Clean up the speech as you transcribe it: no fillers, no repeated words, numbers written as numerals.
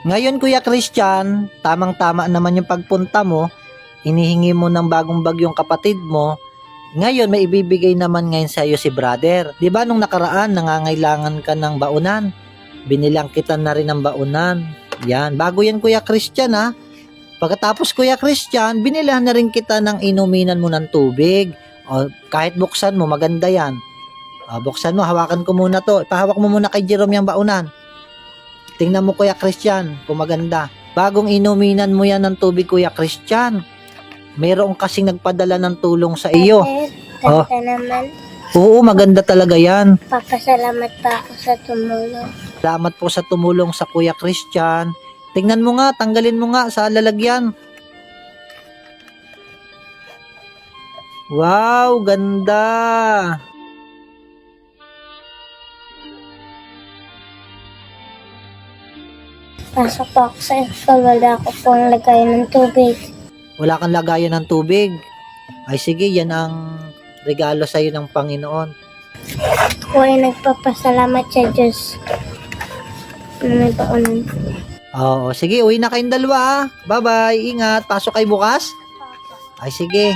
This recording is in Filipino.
Ngayon Kuya Christian, tamang-tama naman yung pagpunta mo. Hinihingi mo ng bagong bag yung kapatid mo. Ngayon may ibibigay naman ngayon sa iyo si brother. 'Di ba nung nakaraan nangangailangan ka ng baunan? Binilang kita na rin ng baunan. Yan, bago yan Kuya Christian ha. Pagkatapos Kuya Christian, binilahan na rin kita ng inuminan mo ng tubig. O kahit buksan mo, maganda yan. O, buksan mo, hawakan ko muna to. Ipahawak mo muna kay Jerome yung baunan. Tingnan mo Kuya Christian, kung maganda. Bagong inuminan mo yan ng tubig Kuya Christian. Mayroong kasing nagpadala ng tulong sa iyo. Oh. Ganda naman. Oo, maganda talaga yan. Papasalamat pa ako sa tumulong. Salamat po sa tumulong sa Kuya Christian. Tingnan mo nga, tanggalin mo nga sa lalagyan. Wow, ganda. Pasok po ako sa school, wala ako pong lagay ng tubig. Wala kang lagayan ng tubig. Ay sige, yan ang regalo sa iyo ng Panginoon. Ako ay nagpapasalamat sa Diyos na may baunan. Oo, sige, uwi na kayong dalawa. Bye-bye, ingat. Pasok kayo bukas? Ay sige.